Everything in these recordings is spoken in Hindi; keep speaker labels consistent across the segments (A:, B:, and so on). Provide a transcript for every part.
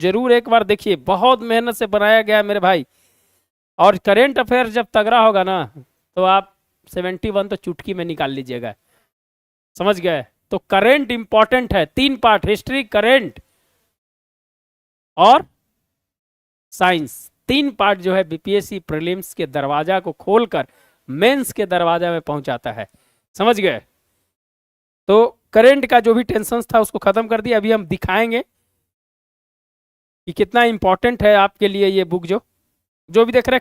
A: जरूर एक बार देखिए, बहुत मेहनत से बनाया गया है मेरे भाई। और करेंट अफेयर जब तगड़ा होगा ना, तो आप 71 तो चुटकी में निकाल लीजिएगा। समझ गए? तो करेंट इंपॉर्टेंट है, 3 पार्ट, हिस्ट्री, करेंट और साइंस। 3 पार्ट जो है बीपीएससी प्रीलिम्स के दरवाजा को खोलकर मेंस के दरवाजा में पहुंचाता है। समझ गए? तो करंट का जो भी टेंशन था उसको खत्म कर दिया। अभी हम दिखाएंगे कि कितना इंपॉर्टेंट है आपके लिए ये बुक। जो भी देख रहे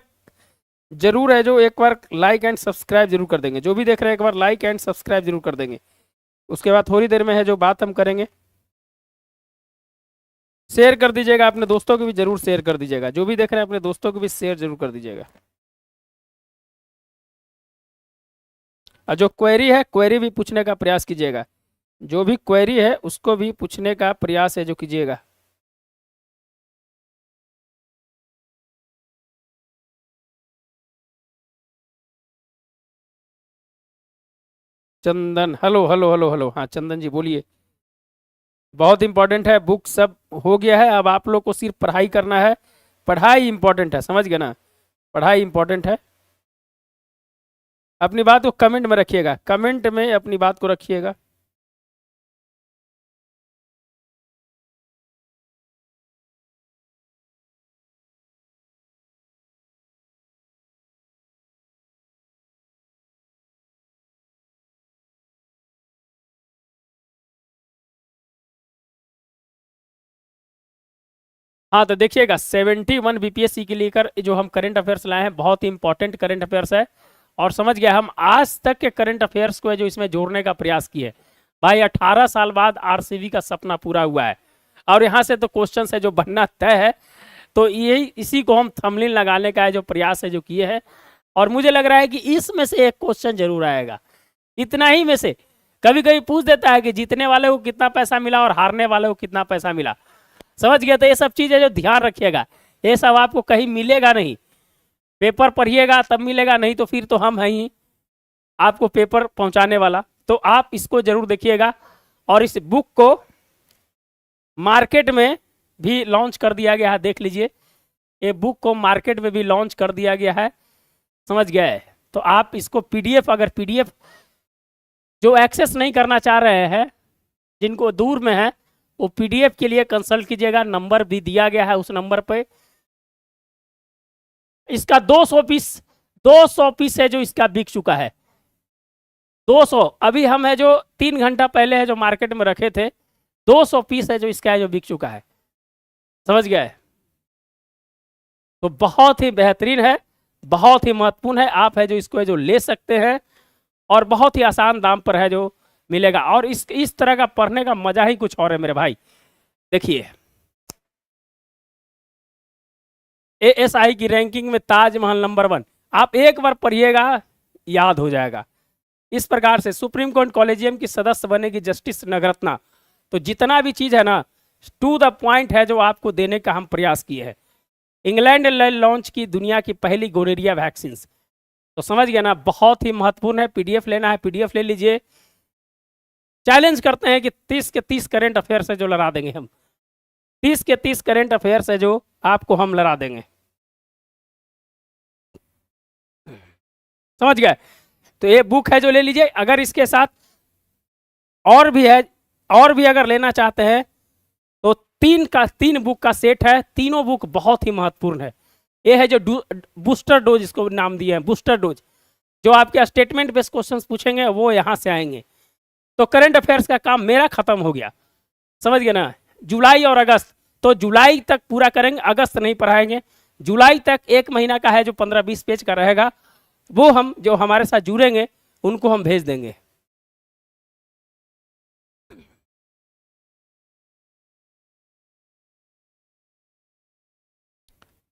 A: जरूर है, जो एक बार लाइक एंड सब्सक्राइब जरूर कर देंगे। जो भी देख रहे हैं एक बार लाइक एंड सब्सक्राइब जरूर कर देंगे। उसके बाद थोड़ी देर में है जो बात हम करेंगे, शेयर कर दीजिएगा अपने दोस्तों को भी, जरूर शेयर कर दीजिएगा। जो भी देख रहे हैं अपने दोस्तों को भी शेयर जरूर कर दीजिएगा। और जो क्वेरी है, क्वेरी भी पूछने का प्रयास कीजिएगा। जो भी क्वेरी है उसको भी पूछने का प्रयास है जो कीजिएगा। चंदन, हेलो हेलो हेलो हेलो। हाँ चंदन जी बोलिए। बहुत इंपॉर्टेंट है बुक, सब हो गया है, अब आप लोग को सिर्फ पढ़ाई करना है। पढ़ाई इंपॉर्टेंट है, समझ गए ना? पढ़ाई इंपॉर्टेंट है। अपनी बात को कमेंट में रखिएगा, कमेंट में अपनी बात को रखिएगा। हाँ तो देखिएगा, 71 बीपीएससी के लेकर जो हम करंट अफेयर्स लाए हैं, बहुत ही इंपॉर्टेंट करंट अफेयर्स है। और समझ गया, हम आज तक के करंट अफेयर्स को है जो इसमें जोड़ने का प्रयास किए। भाई 18 साल बाद आरसीबी का सपना पूरा हुआ है, और यहाँ से तो क्वेश्चन है जो बनना तय है। तो यही, इसी को हम थंबनेल लगाने का है जो प्रयास है जो किए हैं। और मुझे लग रहा है कि इसमें से एक क्वेश्चन जरूर आएगा, इतना ही में से। कभी कभी पूछ देता है कि जीतने वाले को कितना पैसा मिला और हारने वाले को कितना पैसा मिला। समझ गया? तो ये सब चीजें जो ध्यान रखिएगा, ये सब आपको कहीं मिलेगा नहीं। पेपर पढ़िएगा तब मिलेगा, नहीं तो फिर तो हम हैं ही आपको पेपर पहुंचाने वाला। तो आप इसको जरूर देखिएगा। और इस बुक को मार्केट में भी लॉन्च कर दिया गया है, देख लीजिए। ये बुक को मार्केट में भी लॉन्च कर दिया गया है। समझ गए? तो आप इसको पीडीएफ, अगर पीडीएफ जो एक्सेस नहीं करना चाह रहे हैं, जिनको दूर में है, वो पीडीएफ के लिए कंसल्ट कीजिएगा। नंबर भी दिया गया है, उस नंबर पे। इसका 200 पीस है जो इसका बिक चुका है। 200 अभी हम है जो 3 घंटा पहले है जो मार्केट में रखे थे। 200 पीस है जो इसका है जो बिक चुका है। समझ गए? तो बहुत ही बेहतरीन है, बहुत ही महत्वपूर्ण है। आप है जो इसको है जो ले सकते हैं, और बहुत ही आसान दाम पर है जो मिलेगा। और इस तरह का पढ़ने का मजा ही कुछ और है मेरे भाई। देखिए, एएसआई की रैंकिंग में ताजमहल नंबर 1, आप एक बार पढ़िएगा याद हो जाएगा। इस प्रकार से सुप्रीम कोर्ट कॉलेजियम की सदस्य बनेगी जस्टिस नगरत्ना। तो जितना भी चीज है ना, टू द पॉइंट है जो आपको देने का हम प्रयास किए हैं। इंग्लैंड ने लॉन्च की दुनिया की पहली गोनेरिया वैक्सीन। तो समझ गया ना, बहुत ही महत्वपूर्ण है। पीडीएफ लेना है, पीडीएफ ले लीजिए। चैलेंज करते हैं कि 30 के 30 करंट अफेयर्स है जो लड़ा देंगे हम। 30 के 30 करंट अफेयर्स है जो आपको हम लड़ा देंगे। समझ गए? तो ये बुक है जो ले लीजिए। अगर इसके साथ और भी है, और भी अगर लेना चाहते हैं, तो 3 बुक का सेट है। तीनों बुक बहुत ही महत्वपूर्ण है। ये है जो बूस्टर डोज, इसको नाम दिए हैं बूस्टर डोज। जो आपके स्टेटमेंट बेस्ड क्वेश्चंस पूछेंगे वो यहाँ से आएंगे। तो करंट अफेयर्स का काम मेरा खत्म हो गया। समझ गए ना? जुलाई और अगस्त, तो जुलाई तक पूरा करेंगे, अगस्त नहीं पढ़ाएंगे। जुलाई तक 1 महीना का है जो 15-20 पेज का रहेगा, वो हम जो हमारे साथ जुड़ेंगे उनको हम भेज देंगे।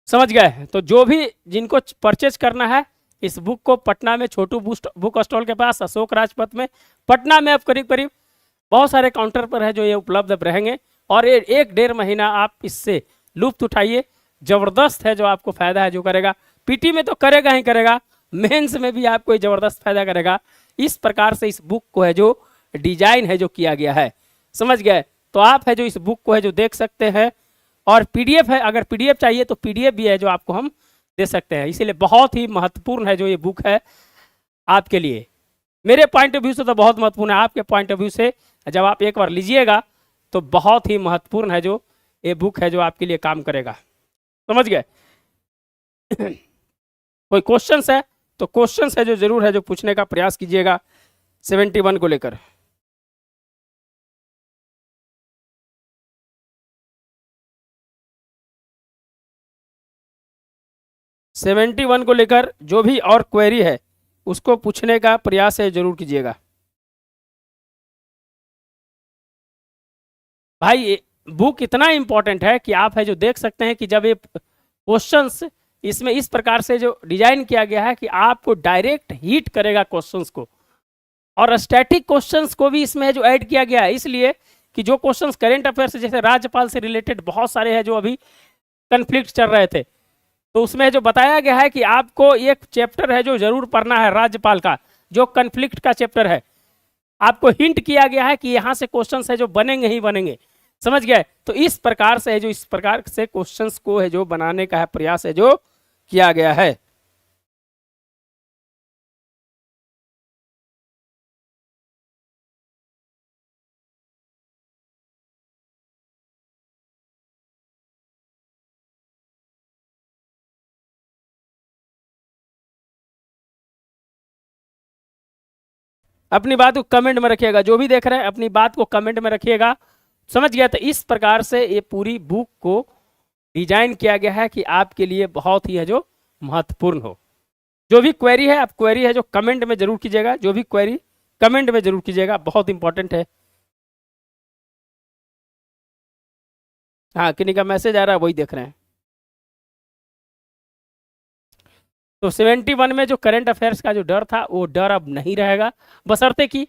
A: समझ गए? तो जो भी जिनको परचेज करना है, इस बुक को पटना में छोटू बुक स्टॉल के पास अशोक राजपथ में, पटना में अब करीब करीब बहुत सारे काउंटर पर है जो ये उपलब्ध रहेंगे। और ये 1-1.5 महीना आप इससे लुत्फ उठाइए। जबरदस्त है जो आपको फायदा है जो करेगा। पीटी में तो करेगा ही करेगा, मेंस में भी आपको जबरदस्त फायदा करेगा। इस प्रकार से इस बुक को है जो डिजाइन है जो किया गया है। समझ गए? तो आप है जो इस बुक को है जो देख सकते हैं। और पीडीएफ है, अगर पीडीएफ चाहिए तो पीडीएफ भी है जो आपको हम दे सकते हैं। इसीलिए बहुत ही महत्वपूर्ण है जो ये बुक है आपके लिए। मेरे पॉइंट ऑफ व्यू से तो बहुत महत्वपूर्ण है, आपके पॉइंट ऑफ व्यू से जब आप एक बार लीजिएगा तो बहुत ही महत्वपूर्ण है जो ये बुक है जो आपके लिए काम करेगा। समझ गए? कोई क्वेश्चंस है तो क्वेश्चंस है जो जरूर है जो पूछने का प्रयास कीजिएगा 71 को लेकर। सेवेंटी वन को लेकर जो भी और क्वेरी है उसको पूछने का प्रयास है जरूर कीजिएगा। भाई ये बुक इतना इंपॉर्टेंट है कि आप है जो देख सकते हैं कि जब ये क्वेश्चंस इसमें इस प्रकार से जो डिजाइन किया गया है कि आपको डायरेक्ट हिट करेगा क्वेश्चंस को, और स्टैटिक क्वेश्चंस को भी इसमें जो ऐड किया गया है, इसलिए कि जो क्वेश्चंस करंट अफेयर्स जैसे राज्यपाल से रिलेटेड बहुत सारे हैं जो अभी कन्फ्लिक्ट चल रहे थे, तो उसमें जो बताया गया है कि आपको एक चैप्टर है जो जरूर पढ़ना है राज्यपाल का, जो कन्फ्लिक्ट का चैप्टर है। आपको हिंट किया गया है कि यहां से क्वेश्चंस है जो बनेंगे ही बनेंगे। समझ गए? तो इस प्रकार से है जो इस प्रकार से क्वेश्चंस को है जो बनाने का है प्रयास है जो किया गया है। अपनी बात को कमेंट में रखिएगा, जो भी देख रहे हैं अपनी बात को कमेंट में रखिएगा। समझ गया? तो इस प्रकार से ये पूरी बुक को डिजाइन किया गया है कि आपके लिए बहुत ही है जो महत्वपूर्ण हो। जो भी क्वेरी है आप क्वेरी है जो कमेंट में जरूर कीजिएगा, जो भी क्वेरी कमेंट में जरूर कीजिएगा, बहुत इंपॉर्टेंट है। हाँ, किन्हीं का मैसेज आ रहा है वही देख रहे हैं। तो 71 में जो करंट अफेयर्स का जो डर था वो डर अब नहीं रहेगा, बशर्ते कि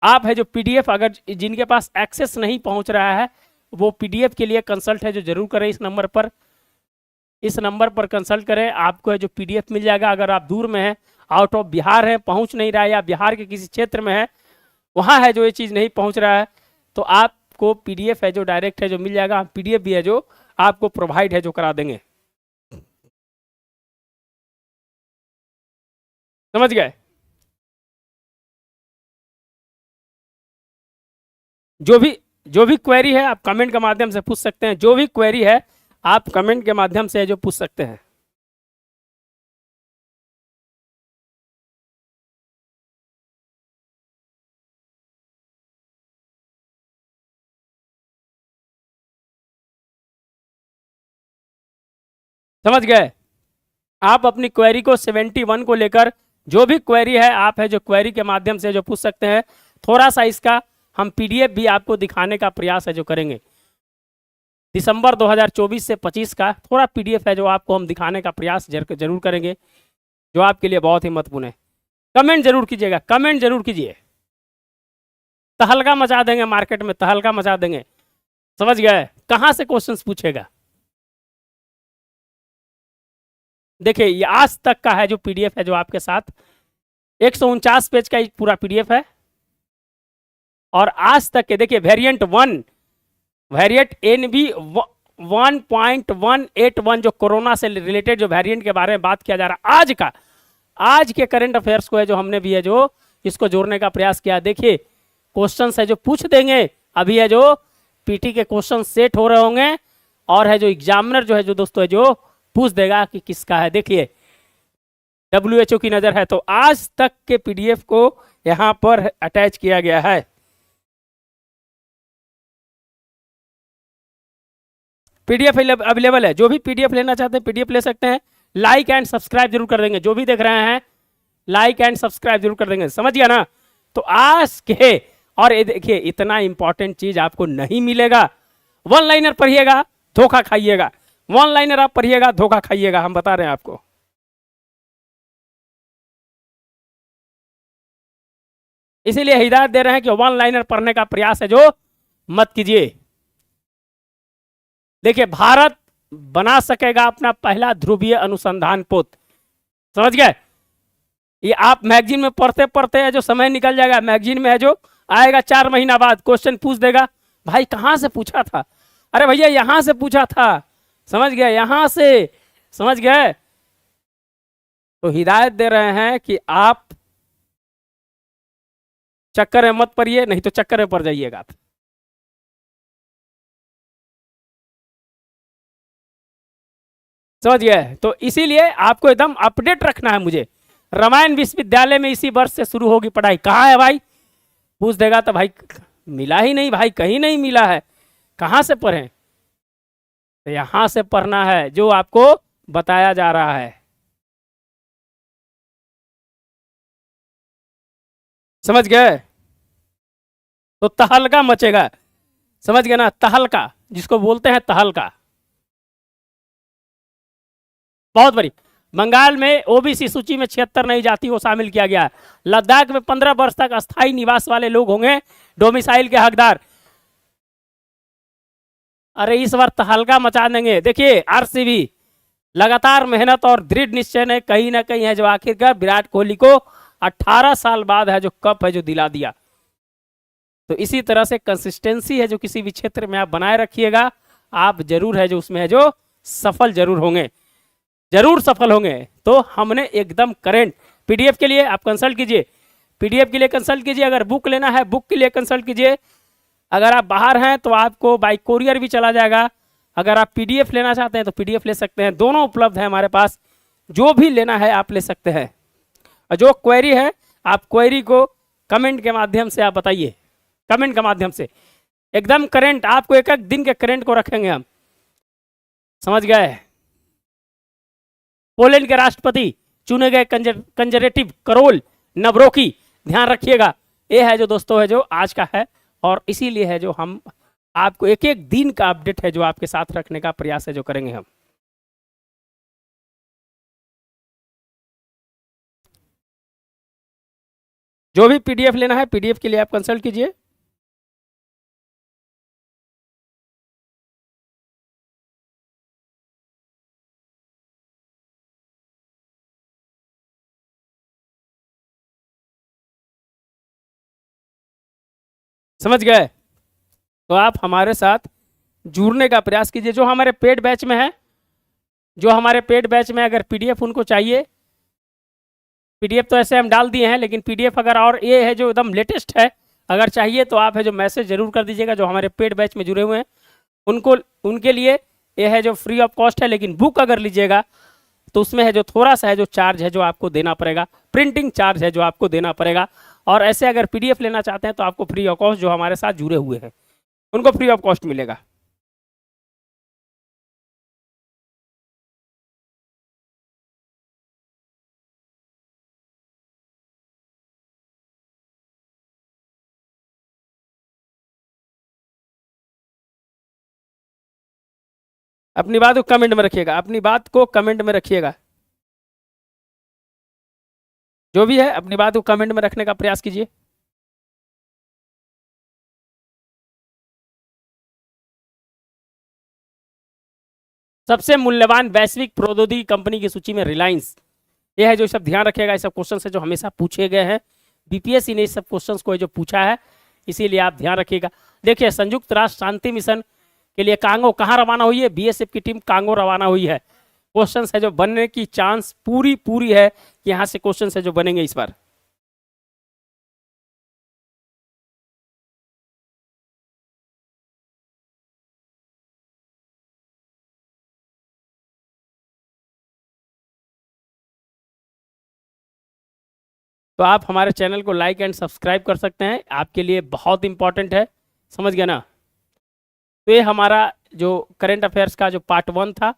A: आप है जो पीडीएफ अगर जिनके पास एक्सेस नहीं पहुंच रहा है वो पीडीएफ के लिए कंसल्ट है जो जरूर करें। इस नंबर पर कंसल्ट करें, आपको है जो पीडीएफ मिल जाएगा। अगर आप दूर में हैं, आउट ऑफ बिहार है, पहुंच नहीं रहा है, या बिहार के किसी क्षेत्र में है वहां है जो ये चीज़ नहीं पहुंच रहा है, तो आपको पीडीएफ है जो डायरेक्ट है जो मिल जाएगा। पीडीएफ भी है जो आपको प्रोवाइड है जो करा देंगे। समझ गए? जो भी क्वेरी है आप कमेंट के माध्यम से पूछ सकते हैं। जो भी क्वेरी है आप कमेंट के माध्यम से जो पूछ सकते हैं। समझ गए? आप अपनी क्वेरी को 71 को लेकर जो भी क्वेरी है आप है जो क्वेरी के माध्यम से जो पूछ सकते हैं। थोड़ा सा इसका हम पीडीएफ भी आपको दिखाने का प्रयास है जो करेंगे। दिसंबर 2024 से 25 का थोड़ा पीडीएफ है जो आपको हम दिखाने का प्रयास जरूर करेंगे, जो आपके लिए बहुत ही महत्वपूर्ण है। कमेंट जरूर कीजिएगा, कमेंट जरूर कीजिए। तहलका मचा देंगे, मार्केट में तहलका मचा देंगे। समझ गए? कहां से क्वेश्चंस पूछेगा? देखिए ये आज तक का है जो पीडीएफ है जो आपके साथ 149 पेज का पूरा पीडीएफ है। और आज तक के देखिए वेरिएंट 1, वेरिएंट NB 1.181 जो कोरोना से रिलेटेड जो वेरिएंट के बारे में बात किया जा रहा है, आज के करंट अफेयर्स को है जो हमने भी है जो इसको जोड़ने का प्रयास किया। देखिए क्वेश्चन है जो पूछ देंगे, अभी है जो पीटी के क्वेश्चन सेट हो रहे होंगे, और है जो एग्जामिनर जो है जो दोस्तों है जो पूछ देगा कि किसका है। देखिए WHO की नजर है, तो आज तक के पीडीएफ को यहां पर अटैच किया गया है। पीडीएफ अवेलेबल है, जो भी पीडीएफ लेना चाहते हैं पीडीएफ ले सकते हैं। लाइक एंड सब्सक्राइब जरूर कर देंगे, जो भी देख रहे हैं लाइक एंड सब्सक्राइब जरूर कर देंगे। समझ गया ना? तो आज के, और ये देखिए इतना इंपॉर्टेंट चीज आपको नहीं मिलेगा। वन लाइनर पढ़िएगा धोखा खाइएगा, वन लाइनर आप पढ़िएगा धोखा खाइएगा, हम बता रहे हैं आपको। इसीलिए हिदायत दे रहे हैं कि वन लाइनर पढ़ने का प्रयास है जो मत कीजिए। देखिए भारत बना सकेगा अपना पहला ध्रुवीय अनुसंधान पोत। समझ गए? ये आप मैगजीन में पढ़ते पढ़ते है जो समय निकल जाएगा, मैगजीन में है जो आएगा 4 महीना बाद क्वेश्चन पूछ देगा। भाई कहां से पूछा था? अरे भैया यहां से पूछा था, समझ गए, यहां से, समझ गए। तो हिदायत दे रहे हैं कि आप चक्कर में मत पड़िए, नहीं तो चक्कर में पड़ जाइएगा आप। समझ गए। तो इसीलिए आपको एकदम अपडेट रखना है मुझे। रामायण विश्वविद्यालय में इसी वर्ष से शुरू होगी पढ़ाई। कहाँ है भाई, पूछ देगा तो भाई मिला ही नहीं भाई, कहीं नहीं मिला है, कहाँ से पढ़ें। तो यहां से पढ़ना है जो आपको बताया जा रहा है। समझ गए। तो तहलका मचेगा, समझ गए ना, तहलका जिसको बोलते हैं तहलका, बहुत बड़ी। बंगाल में ओबीसी सूची में 76 नई जाति को शामिल किया गया है। लद्दाख में 15 वर्ष तक अस्थायी निवास वाले लोग होंगे डोमिसाइल के हकदार। अरे इस बार तहलका मचा देंगे। देखिए आरसीबी लगातार मेहनत और दृढ़ निश्चय ने कहीं ना कहीं है जो आखिरकार विराट कोहली को 18 साल बाद है जो कप है जो दिला दिया। तो इसी तरह से कंसिस्टेंसी है जो किसी भी क्षेत्र में आप बनाए रखिएगा, आप जरूर है जो उसमें है जो सफल जरूर होंगे, जरूर सफल होंगे। तो हमने एकदम करंट पीडीएफ के लिए आप कंसल्ट कीजिए, पीडीएफ के लिए कंसल्ट कीजिए। अगर बुक लेना है बुक के लिए कंसल्ट कीजिए। अगर आप बाहर हैं तो आपको बाई कोरियर भी चला जाएगा। अगर आप पीडीएफ लेना चाहते हैं तो पीडीएफ ले सकते हैं, दोनों उपलब्ध है हमारे पास। जो भी लेना है आप ले सकते हैं। और जो क्वेरी है आप क्वेरी को कमेंट के माध्यम से आप बताइए, कमेंट के माध्यम से एकदम करंट, आपको एक एक दिन के करंट को रखेंगे हम। समझ गए। पोलैंड के राष्ट्रपति चुने गए कंजर्वेटिव करोल नवरोकी, ध्यान रखिएगा। ये है जो दोस्तों है जो आज का है, और इसीलिए है जो हम आपको एक एक दिन का अपडेट है जो आपके साथ रखने का प्रयास है जो करेंगे हम। जो भी पीडीएफ लेना है पीडीएफ के लिए आप कंसल्ट कीजिए। समझ गए। तो आप हमारे साथ जुड़ने का प्रयास कीजिए। जो हमारे पेड बैच में है, जो हमारे पेड बैच में अगर पीडीएफ उनको चाहिए, पीडीएफ तो ऐसे हम डाल दिए हैं, लेकिन पीडीएफ अगर और ये है जो एकदम लेटेस्ट है अगर चाहिए तो आप है जो मैसेज जरूर कर दीजिएगा। जो हमारे पेड बैच में जुड़े हुए हैं उनको, उनके लिए ये है जो फ्री ऑफ कॉस्ट है। लेकिन बुक अगर लीजिएगा तो उसमें है जो थोड़ा सा है जो चार्ज है जो आपको देना पड़ेगा, प्रिंटिंग चार्ज है जो आपको देना पड़ेगा। और ऐसे अगर पीडीएफ लेना चाहते हैं तो आपको फ्री ऑफ कॉस्ट, जो हमारे साथ जुड़े हुए हैं उनको फ्री ऑफ कॉस्ट मिलेगा। अपनी बात को कमेंट में रखिएगा, अपनी बात को कमेंट में रखिएगा। जो भी है अपनी बात को कमेंट में रखने का प्रयास कीजिए। सबसे मूल्यवान वैश्विक प्रौद्योगिकी कंपनी की सूची में रिलायंस, ये है जो सब ध्यान रखिएगा। ये सब क्वेश्चन है जो हमेशा पूछे गए हैं, बीपीएससी ने इस सब क्वेश्चंस को जो पूछा है, इसीलिए आप ध्यान रखिएगा। देखिए संयुक्त राष्ट्र शांति मिशन के लिए कांगो कहाँ रवाना हुई है, बीएसएफ की टीम कांगो रवाना हुई है। क्वेश्चन है जो बनने की चांस पूरी पूरी है कि यहाँ से क्वेश्चन है जो बनेंगे इस बार। तो आप हमारे चैनल को लाइक एंड सब्सक्राइब कर सकते हैं, आपके लिए बहुत इंपॉर्टेंट है। समझ गया ना। तो ये हमारा जो करंट अफेयर्स का जो पार्ट 1 था।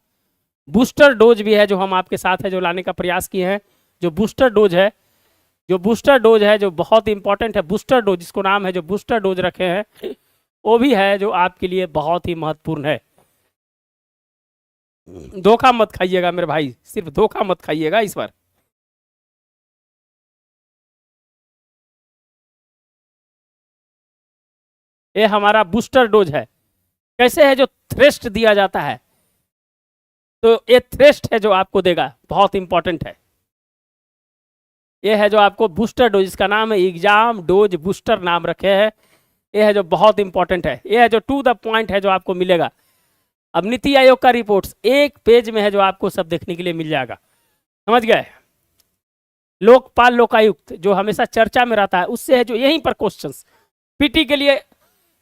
A: बूस्टर डोज भी है जो हम आपके साथ है जो लाने का प्रयास किए हैं। जो बूस्टर डोज है, जो बूस्टर डोज है जो बहुत इंपॉर्टेंट है, बूस्टर डोज जिसको नाम है जो बूस्टर डोज रखे हैं, वो भी है जो आपके लिए बहुत ही महत्वपूर्ण है। धोखा मत खाइएगा मेरे भाई, सिर्फ धोखा मत खाइएगा इस बार। ये हमारा बूस्टर डोज है। कैसे है जो थ्रेस्ट दिया जाता है, तो ये थ्रेस्ट है जो आपको देगा, बहुत इंपॉर्टेंट है। ये है जो आपको बूस्टर डोज, इसका नाम है एग्जाम डोज बूस्टर नाम रखे हैं। ये है जो बहुत इंपॉर्टेंट है, ये है जो टू द पॉइंट है जो आपको मिलेगा। अब नीति आयोग का रिपोर्ट्स एक पेज में है जो आपको सब देखने के लिए मिल जाएगा, समझ गए। लोकपाल लोकायुक्त जो हमेशा चर्चा में रहता है, उससे है जो यहीं पर क्वेश्चंस पीटी के लिए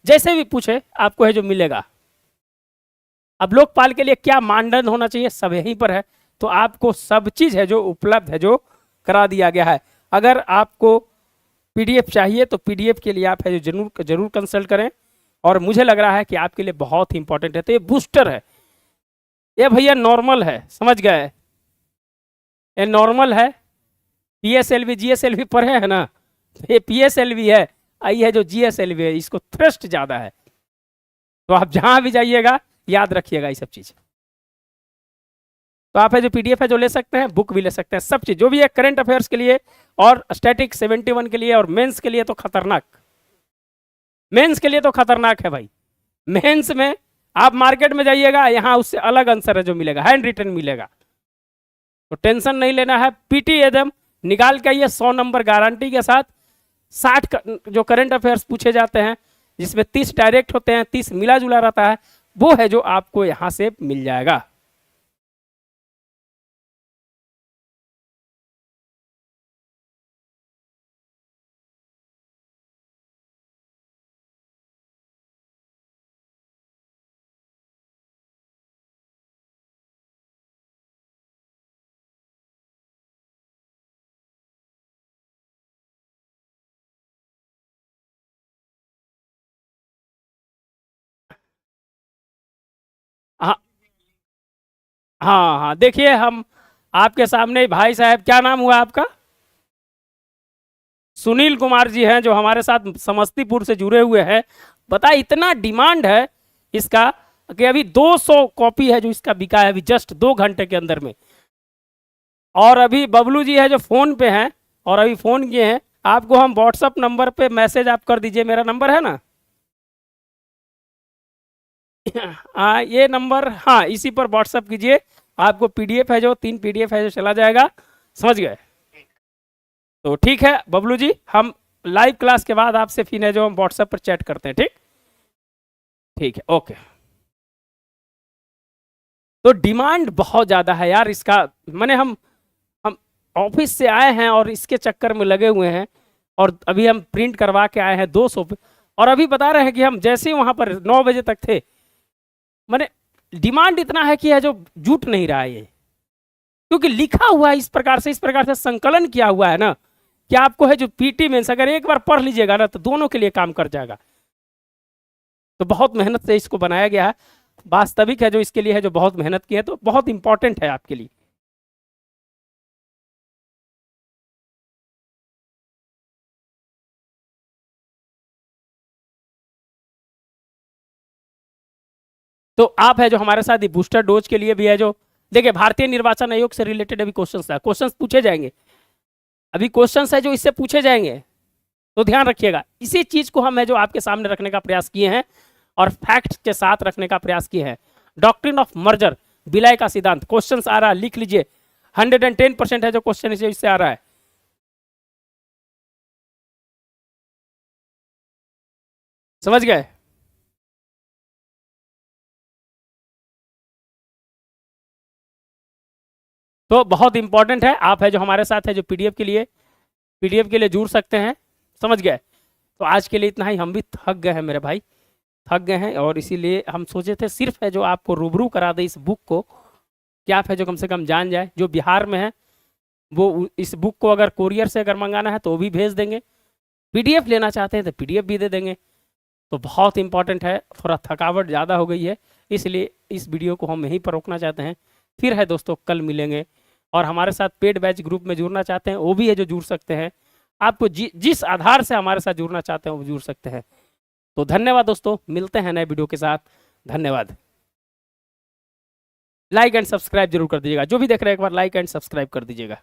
A: जैसे भी पूछे आपको है जो मिलेगा। अब लोकपाल के लिए क्या मानदंड होना चाहिए सब यहीं पर है, तो आपको सब चीज है जो उपलब्ध है जो करा दिया गया है। अगर आपको पीडीएफ चाहिए तो पीडीएफ के लिए आप है जो जरूर जरूर कंसल्ट करें, और मुझे लग रहा है कि आपके लिए बहुत ही इंपॉर्टेंट है। तो ये बूस्टर है, ये भैया नॉर्मल है, समझ गए, ये नॉर्मल है। पीएसएलवी जीएसएलवी पढ़े है ना, तो ये पीएसएलवी है, आई है जो जीएसएलवी है, इसको थ्रस्ट ज्यादा है। तो आप जहां भी जाइएगा याद रखिएगा ये सब चीज। तो आप है जो पीडीएफ है जो ले सकते हैं, बुक भी ले सकते हैं, सब चीज जो भी है करंट अफेयर्स के लिए और स्टैटिक 71 के लिए और मेंस के लिए तो खतरनाक, मेंस के लिए तो खतरनाक है भाई। मेंस में आप मार्केट में जाइएगा, यहां उससे अलग आंसर है जो मिलेगा, हैंड रिटन मिलेगा, तो टेंशन नहीं लेना है। पीटी एग्जाम निकाल के आइए 100 नंबर गारंटी के साथ। 60 जो करंट अफेयर्स पूछे जाते हैं जिसमें 30 डायरेक्ट होते हैं, 30 मिला जुला रहता है, वो है जो आपको यहां से मिल जाएगा। हाँ हाँ हाँ, देखिए हम आपके सामने भाई साहब, क्या नाम हुआ आपका? सुनील कुमार जी हैं जो हमारे साथ समस्तीपुर से जुड़े हुए हैं। बता इतना डिमांड है इसका कि अभी 200 कॉपी है जो इसका बिका है अभी जस्ट 2 घंटे के अंदर में। और अभी बबलू जी है जो फोन पे हैं और अभी फोन किए हैं, आपको हम व्हाट्सअप नंबर पे मैसेज आप कर दीजिए, मेरा नंबर है ना हाँ ये नंबर, हाँ इसी पर व्हाट्सअप कीजिए, आपको पीडीएफ है जो 3 पीडीएफ है जो चला जाएगा, समझ गए। तो ठीक है बबलू जी, हम लाइव क्लास के बाद आपसे फिर है जो हम व्हाट्सएप पर चैट करते हैं, ठीक ठीक है, ओके। तो डिमांड बहुत ज़्यादा है यार इसका, मैंने हम ऑफिस से आए हैं और इसके चक्कर में लगे हुए हैं, और अभी हम प्रिंट करवा के आए हैं 200 पे, और अभी बता रहे हैं कि हम जैसे ही वहां पर 9 बजे तक थे, मैंने डिमांड इतना है कि है जो जुट नहीं रहा है ये, क्योंकि लिखा हुआ है इस प्रकार से संकलन किया हुआ है ना कि आपको है जो पीटी मेंस अगर एक बार पढ़ लीजिएगा ना तो दोनों के लिए काम कर जाएगा। तो बहुत मेहनत से इसको बनाया गया है, वास्तविक है जो इसके लिए है जो बहुत मेहनत की है, तो बहुत इंपॉर्टेंट है आपके लिए। तो आप है जो हमारे साथ ही बूस्टर डोज के लिए भी है जो, देखिए भारतीय निर्वाचन आयोग से रिलेटेड अभी क्वेश्चंस पूछे जाएंगे, अभी क्वेश्चंस है जो इससे पूछे जाएंगे, तो ध्यान रखिएगा। इसी चीज को हम है जो आपके सामने रखने का प्रयास किए हैं और फैक्ट्स के साथ रखने का प्रयास किए हैं। डॉक्ट्रिन ऑफ मर्जर, विलय का सिद्धांत, क्वेश्चन आ रहा है, लिख लीजिए, 110% है जो क्वेश्चन इससे आ रहा है। समझ गए। तो बहुत इंपॉर्टेंट है, आप है जो हमारे साथ है जो पीडीएफ के लिए जुड़ सकते हैं, समझ गए। तो आज के लिए इतना ही, हम भी थक गए हैं मेरे भाई, थक गए हैं, और इसीलिए हम सोचे थे सिर्फ है जो आपको रूबरू करा दे इस बुक को, कि आप है जो कम से कम जान जाए। जो बिहार में है वो इस बुक को अगर कोरियर से अगर मंगाना है तो वो भी भेज देंगे, पीडीएफ लेना चाहते हैं तो पीडीएफ भी दे देंगे। तो बहुत इंपॉर्टेंट है, थोड़ा थकावट ज़्यादा हो गई है, इसलिए इस वीडियो को हम यहीं पर रोकना चाहते हैं। फिर है दोस्तों कल मिलेंगे, और हमारे साथ पेड बैच ग्रुप में जुड़ना चाहते हैं वो भी है जो जुड़ सकते हैं, आपको जिस आधार से हमारे साथ जुड़ना चाहते हैं वो जुड़ सकते हैं। तो धन्यवाद दोस्तों, मिलते हैं नए वीडियो के साथ, धन्यवाद। लाइक एंड सब्सक्राइब जरूर कर दीजिएगा, जो भी देख रहे हैं एक बार लाइक एंड सब्सक्राइब कर दीजिएगा।